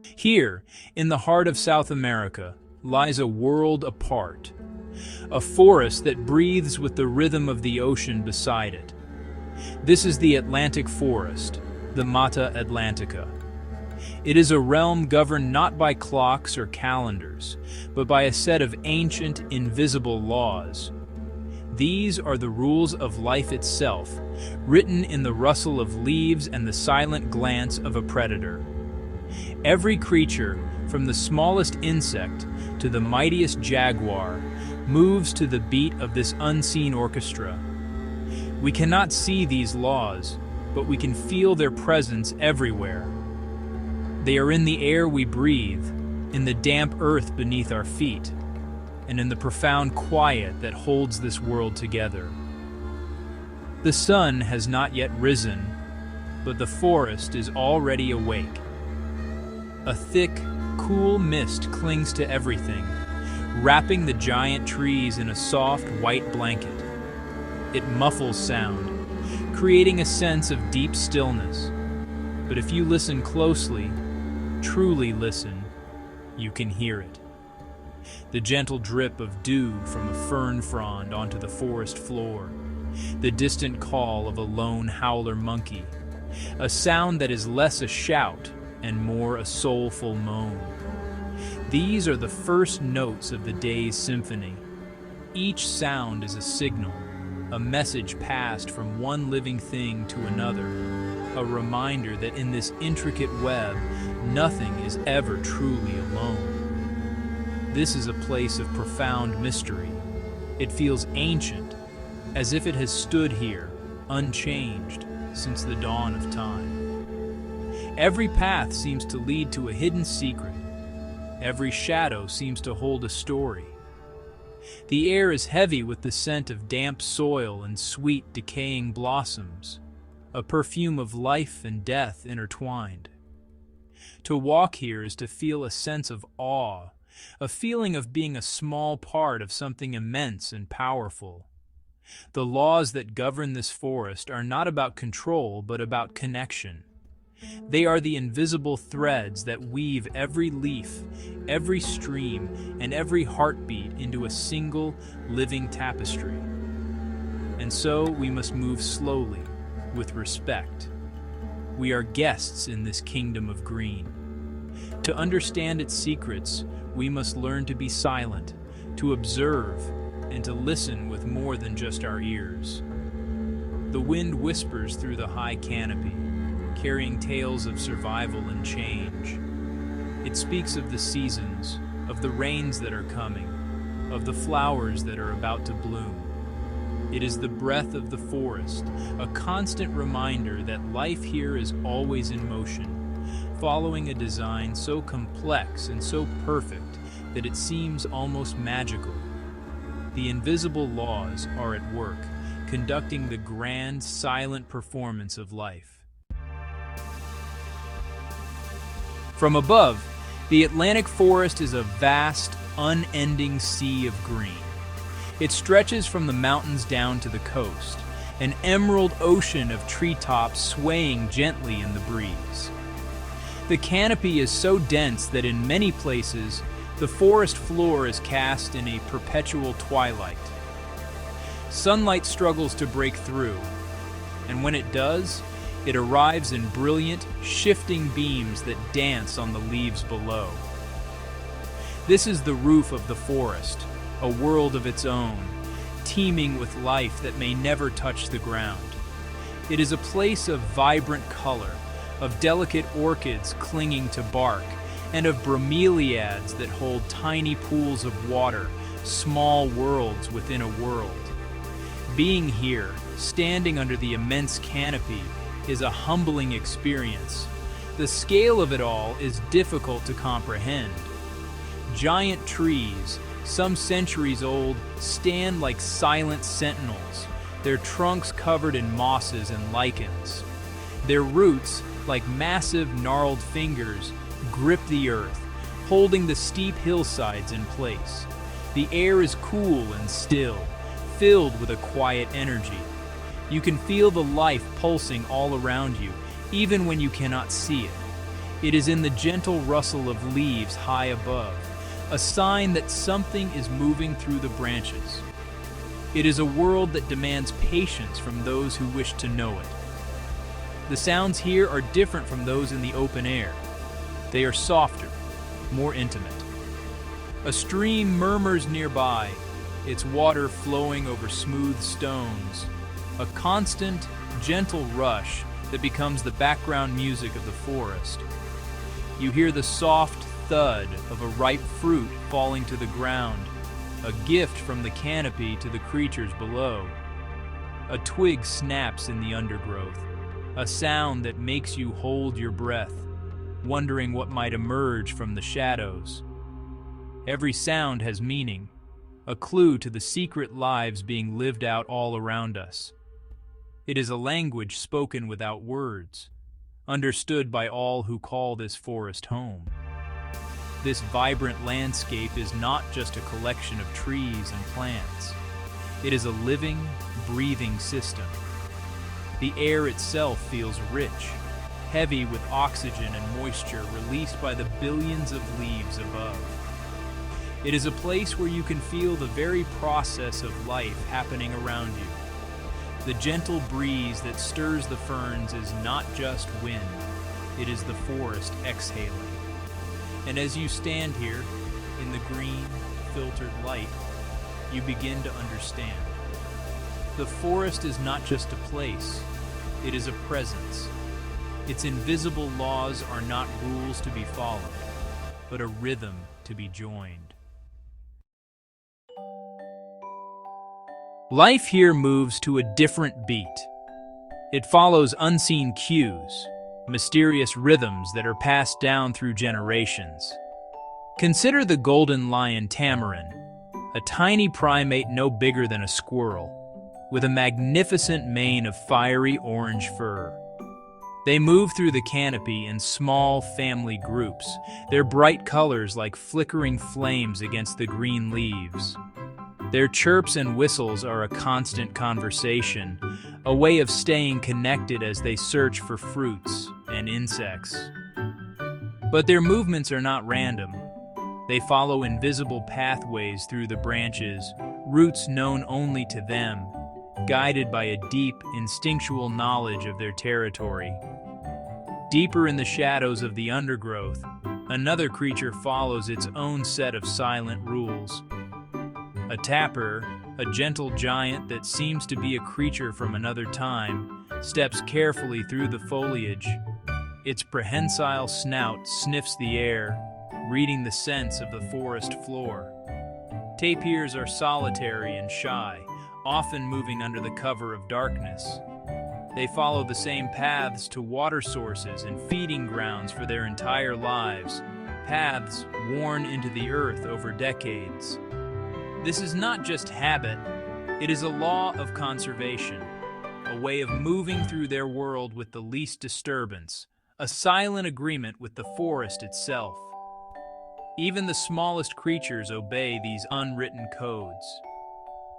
Here, in the heart of South America, lies a world apart. A forest that breathes with the rhythm of the ocean beside it. This is the Atlantic forest, the Mata Atlantica. It is a realm governed not by clocks or calendars, but by a set of ancient, invisible laws. These are the rules of life itself, written in the rustle of leaves and the silent glance of a predator. Every creature, from the smallest insect to the mightiest jaguar, moves to the beat of this unseen orchestra. We cannot see these laws, but we can feel their presence everywhere. They are in the air we breathe, in the damp earth beneath our feet, and in the profound quiet that holds this world together. The sun has not yet risen, but the forest is already awake. A thick, cool mist clings to everything, wrapping the giant trees in a soft, white blanket. It muffles sound, creating a sense of deep stillness. But if you listen closely, truly listen, you can hear it. The gentle drip of dew from a fern frond onto the forest floor, the distant call of a lone howler monkey, a sound that is less a shout and more a soulful moan. These are the first notes of the day's symphony. Each sound is a signal, a message passed from one living thing to another, a reminder that in this intricate web, nothing is ever truly alone. This is a place of profound mystery. It feels ancient, as if it has stood here, unchanged, since the dawn of time. Every path seems to lead to a hidden secret. Every shadow seems to hold a story. The air is heavy with the scent of damp soil and sweet, decaying blossoms, a perfume of life and death intertwined. To walk here is to feel a sense of awe, a feeling of being a small part of something immense and powerful. The laws that govern this forest are not about control, but about connection. They are the invisible threads that weave every leaf, every stream, and every heartbeat into a single, living tapestry. And so we must move slowly, with respect. We are guests in this kingdom of green. To understand its secrets, we must learn to be silent, to observe, and to listen with more than just our ears. The wind whispers through the high canopy, carrying tales of survival and change. It speaks of the seasons, of the rains that are coming, of the flowers that are about to bloom. It is the breath of the forest, a constant reminder that life here is always in motion, following a design so complex and so perfect that it seems almost magical. The invisible laws are at work, conducting the grand, silent performance of life. From above, the Atlantic forest is a vast, unending sea of green. It stretches from the mountains down to the coast, an emerald ocean of treetops swaying gently in the breeze. The canopy is so dense that in many places, the forest floor is cast in a perpetual twilight. Sunlight struggles to break through, and when it does, it arrives in brilliant, shifting beams that dance on the leaves below. This is the roof of the forest, a world of its own, teeming with life that may never touch the ground. It is a place of vibrant color, of delicate orchids clinging to bark, and of bromeliads that hold tiny pools of water, small worlds within a world. Being here, standing under the immense canopy, is a humbling experience. The scale of it all is difficult to comprehend. Giant trees, some centuries old, stand like silent sentinels, their trunks covered in mosses and lichens. Their roots, like massive gnarled fingers, grip the earth, holding the steep hillsides in place. The air is cool and still, filled with a quiet energy. You can feel the life pulsing all around you, even when you cannot see it. It is in the gentle rustle of leaves high above, a sign that something is moving through the branches. It is a world that demands patience from those who wish to know it. The sounds here are different from those in the open air. They are softer, more intimate. A stream murmurs nearby, its water flowing over smooth stones, a constant, gentle rush that becomes the background music of the forest. You hear the soft thud of a ripe fruit falling to the ground, a gift from the canopy to the creatures below. A twig snaps in the undergrowth, a sound that makes you hold your breath, wondering what might emerge from the shadows. Every sound has meaning, a clue to the secret lives being lived out all around us. It is a language spoken without words, understood by all who call this forest home. This vibrant landscape is not just a collection of trees and plants. It is a living, breathing system. The air itself feels rich, heavy with oxygen and moisture released by the billions of leaves above. It is a place where you can feel the very process of life happening around you. The gentle breeze that stirs the ferns is not just wind, it is the forest exhaling. And as you stand here, in the green, filtered light, you begin to understand. The forest is not just a place, it is a presence. Its invisible laws are not rules to be followed, but a rhythm to be joined. Life here moves to a different beat. It follows unseen cues, mysterious rhythms that are passed down through generations. Consider the golden lion tamarin, a tiny primate no bigger than a squirrel, with a magnificent mane of fiery orange fur. They move through the canopy in small family groups, their bright colors like flickering flames against the green leaves. Their chirps and whistles are a constant conversation, a way of staying connected as they search for fruits and insects. But their movements are not random. They follow invisible pathways through the branches, routes known only to them, guided by a deep, instinctual knowledge of their territory. Deeper in the shadows of the undergrowth, another creature follows its own set of silent rules. A tapir, a gentle giant that seems to be a creature from another time, steps carefully through the foliage. Its prehensile snout sniffs the air, reading the scents of the forest floor. Tapirs are solitary and shy, often moving under the cover of darkness. They follow the same paths to water sources and feeding grounds for their entire lives, paths worn into the earth over decades. This is not just habit, it is a law of conservation, a way of moving through their world with the least disturbance, a silent agreement with the forest itself. Even the smallest creatures obey these unwritten codes.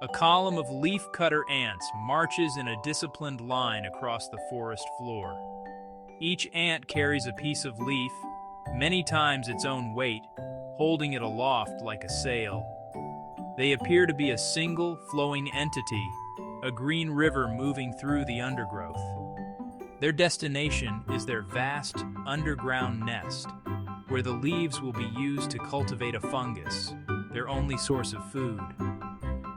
A column of leaf-cutter ants marches in a disciplined line across the forest floor. Each ant carries a piece of leaf, many times its own weight, holding it aloft like a sail. They appear to be a single, flowing entity, a green river moving through the undergrowth. Their destination is their vast, underground nest, where the leaves will be used to cultivate a fungus, their only source of food.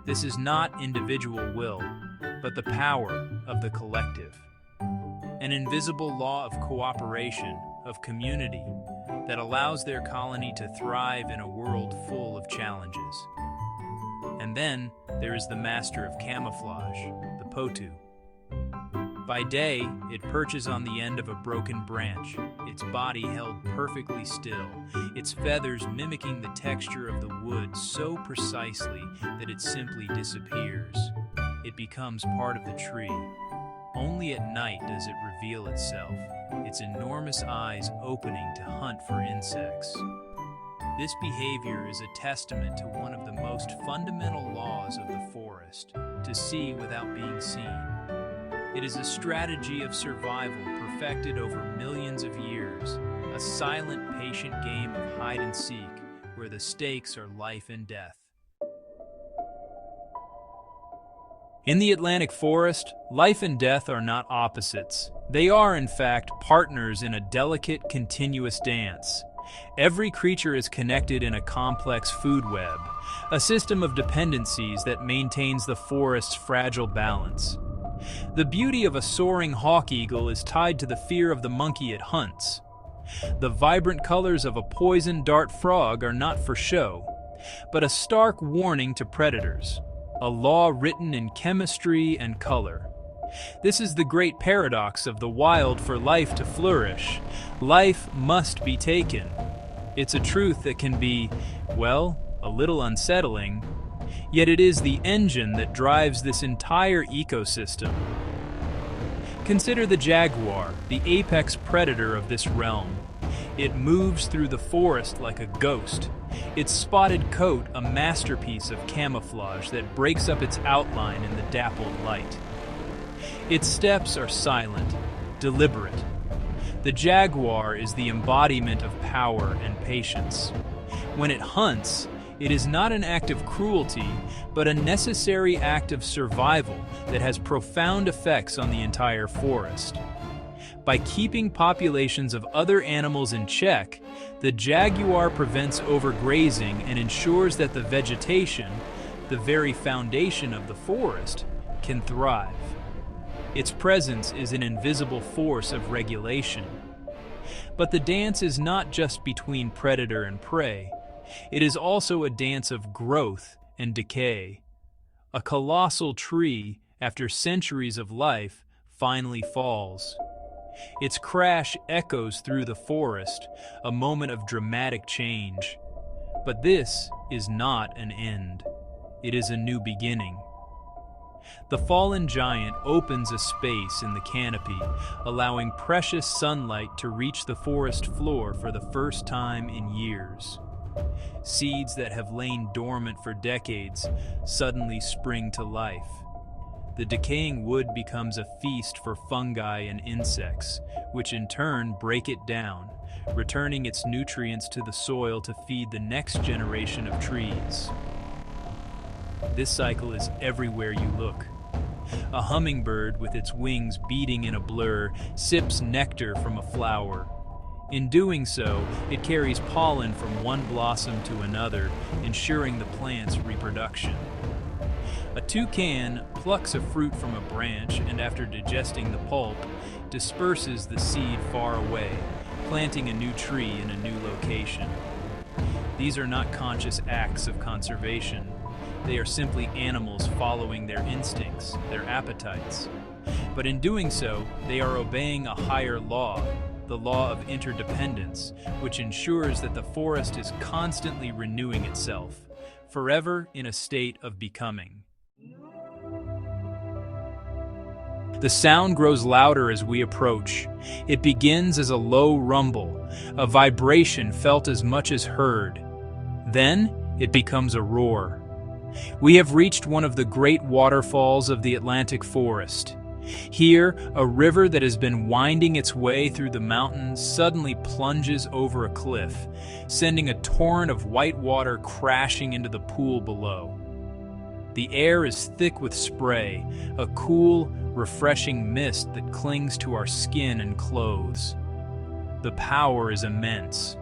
This is not individual will, but the power of the collective. An invisible law of cooperation, of community, that allows their colony to thrive in a world full of challenges. And then there is the master of camouflage, the potu. By day, it perches on the end of a broken branch, its body held perfectly still, its feathers mimicking the texture of the wood so precisely that it simply disappears. It becomes part of the tree. Only at night does it reveal itself, its enormous eyes opening to hunt for insects. This behavior is a testament to one of the most fundamental laws of the forest, to see without being seen. It is a strategy of survival perfected over millions of years, a silent, patient game of hide and seek where the stakes are life and death. In the Atlantic forest, life and death are not opposites. They are, in fact, partners in a delicate, continuous dance. Every creature is connected in a complex food web, a system of dependencies that maintains the forest's fragile balance. The beauty of a soaring hawk eagle is tied to the fear of the monkey it hunts. The vibrant colors of a poison dart frog are not for show, but a stark warning to predators. A law written in chemistry and color. This is the great paradox of the wild. For life to flourish, life must be taken. It's a truth that can be, well, a little unsettling, yet it is the engine that drives this entire ecosystem. Consider the jaguar, the apex predator of this realm. It moves through the forest like a ghost, its spotted coat a masterpiece of camouflage that breaks up its outline in the dappled light. Its steps are silent, deliberate. The jaguar is the embodiment of power and patience. When it hunts, it is not an act of cruelty, but a necessary act of survival that has profound effects on the entire forest. By keeping populations of other animals in check, the jaguar prevents overgrazing and ensures that the vegetation, the very foundation of the forest, can thrive. Its presence is an invisible force of regulation. But the dance is not just between predator and prey. It is also a dance of growth and decay. A colossal tree, after centuries of life, finally falls. Its crash echoes through the forest, a moment of dramatic change. But this is not an end. It is a new beginning. The fallen giant opens a space in the canopy, allowing precious sunlight to reach the forest floor for the first time in years. Seeds that have lain dormant for decades suddenly spring to life. The decaying wood becomes a feast for fungi and insects, which in turn break it down, returning its nutrients to the soil to feed the next generation of trees. This cycle is everywhere you look. A hummingbird with its wings beating in a blur sips nectar from a flower. In doing so, it carries pollen from one blossom to another, ensuring the plant's reproduction. A toucan plucks a fruit from a branch and, after digesting the pulp, disperses the seed far away, planting a new tree in a new location. These are not conscious acts of conservation. They are simply animals following their instincts, their appetites. But in doing so, they are obeying a higher law, the law of interdependence, which ensures that the forest is constantly renewing itself, forever in a state of becoming. The sound grows louder as we approach. It begins as a low rumble, a vibration felt as much as heard. Then it becomes a roar. We have reached one of the great waterfalls of the Atlantic forest. Here, a river that has been winding its way through the mountains suddenly plunges over a cliff, sending a torrent of white water crashing into the pool below. The air is thick with spray, a cool, refreshing mist that clings to our skin and clothes. The power is immense,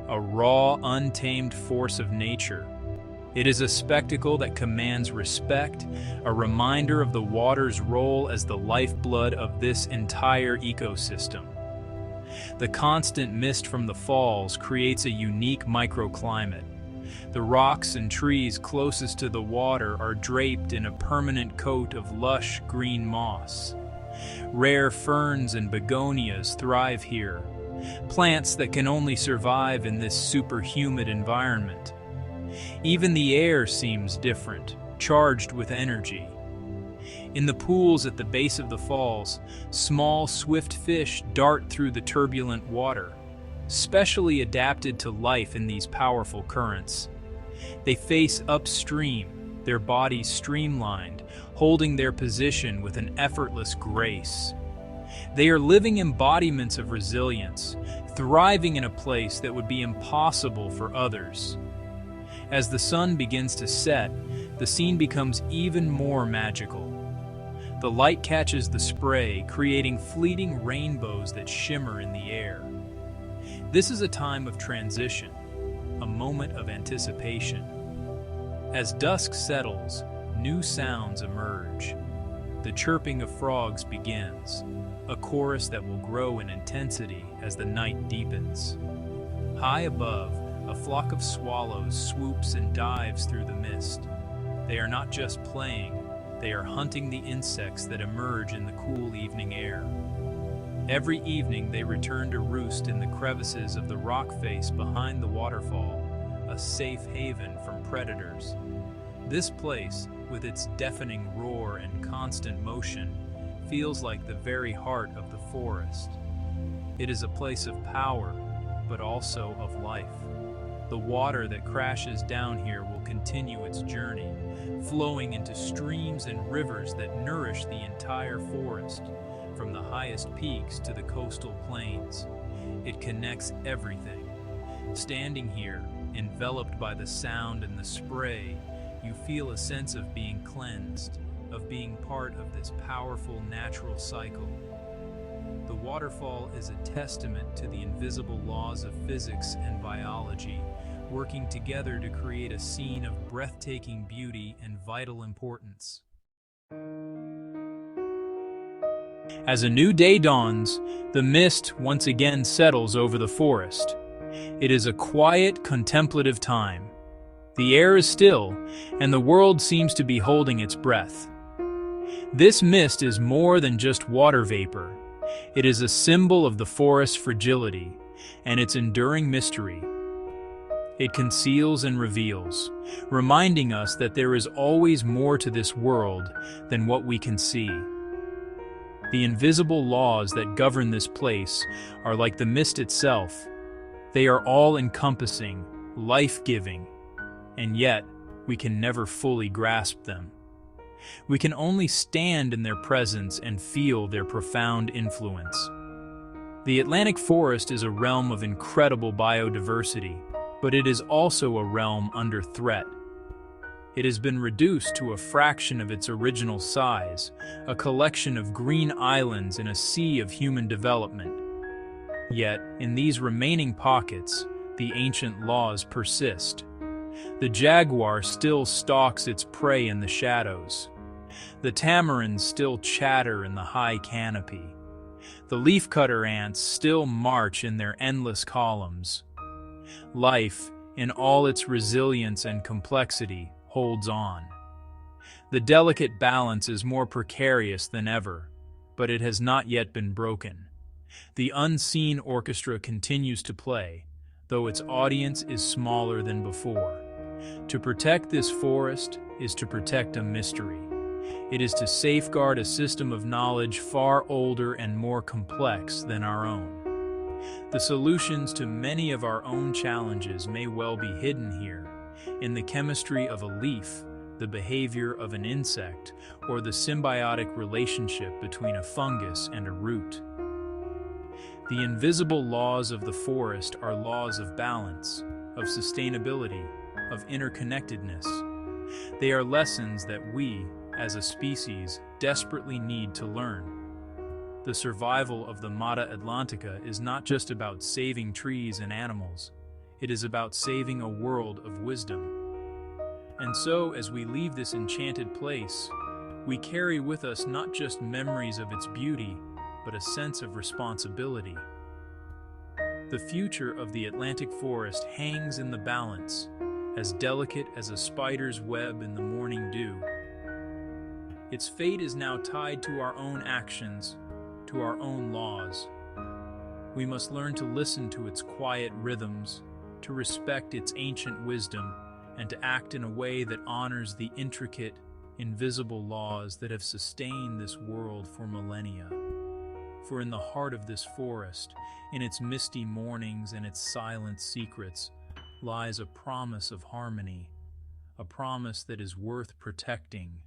a raw, untamed force of nature. It is a spectacle that commands respect, a reminder of the water's role as the lifeblood of this entire ecosystem. The constant mist from the falls creates a unique microclimate. The rocks and trees closest to the water are draped in a permanent coat of lush green moss. Rare ferns and begonias thrive here, plants that can only survive in this super humid environment. Even the air seems different, charged with energy. In the pools at the base of the falls, small, swift fish dart through the turbulent water, specially adapted to life in these powerful currents. They face upstream, their bodies streamlined, holding their position with an effortless grace. They are living embodiments of resilience, thriving in a place that would be impossible for others. As the sun begins to set, the scene becomes even more magical. The light catches the spray, creating fleeting rainbows that shimmer in the air. This is a time of transition, a moment of anticipation. As dusk settles, new sounds emerge. The chirping of frogs begins, a chorus that will grow in intensity as the night deepens. High above, a flock of swallows swoops and dives through the mist. They are not just playing, they are hunting the insects that emerge in the cool evening air. Every evening they return to roost in the crevices of the rock face behind the waterfall, a safe haven from predators. This place, with its deafening roar and constant motion, feels like the very heart of the forest. It is a place of power, but also of life. The water that crashes down here will continue its journey, flowing into streams and rivers that nourish the entire forest, from the highest peaks to the coastal plains. It connects everything. Standing here, enveloped by the sound and the spray, you feel a sense of being cleansed, of being part of this powerful natural cycle. The waterfall is a testament to the invisible laws of physics and biology, working together to create a scene of breathtaking beauty and vital importance. As a new day dawns, the mist once again settles over the forest. It is a quiet, contemplative time. The air is still, and the world seems to be holding its breath. This mist is more than just water vapor. It is a symbol of the forest's fragility and its enduring mystery. It conceals and reveals, reminding us that there is always more to this world than what we can see. The invisible laws that govern this place are like the mist itself. They are all-encompassing, life-giving, and yet we can never fully grasp them. We can only stand in their presence and feel their profound influence. The Atlantic forest is a realm of incredible biodiversity, but it is also a realm under threat. It has been reduced to a fraction of its original size, a collection of green islands in a sea of human development. Yet, in these remaining pockets, the ancient laws persist. The jaguar still stalks its prey in the shadows. The tamarins still chatter in the high canopy. The leafcutter ants still march in their endless columns. Life, in all its resilience and complexity, holds on. The delicate balance is more precarious than ever, but it has not yet been broken. The unseen orchestra continues to play, though its audience is smaller than before. To protect this forest is to protect a mystery. It is to safeguard a system of knowledge far older and more complex than our own. The solutions to many of our own challenges may well be hidden here, in the chemistry of a leaf, the behavior of an insect, or the symbiotic relationship between a fungus and a root. The invisible laws of the forest are laws of balance, of sustainability, of interconnectedness. They are lessons that we, as a species, desperately need to learn. The survival of the Mata Atlantica is not just about saving trees and animals. It is about saving a world of wisdom. And so, as we leave this enchanted place, we carry with us not just memories of its beauty, but a sense of responsibility. The future of the Atlantic forest hangs in the balance, as delicate as a spider's web in the morning dew. Its fate is now tied to our own actions, to our own laws. We must learn to listen to its quiet rhythms, to respect its ancient wisdom, and to act in a way that honors the intricate, invisible laws that have sustained this world for millennia. For in the heart of this forest, in its misty mornings and its silent secrets, lies a promise of harmony, a promise that is worth protecting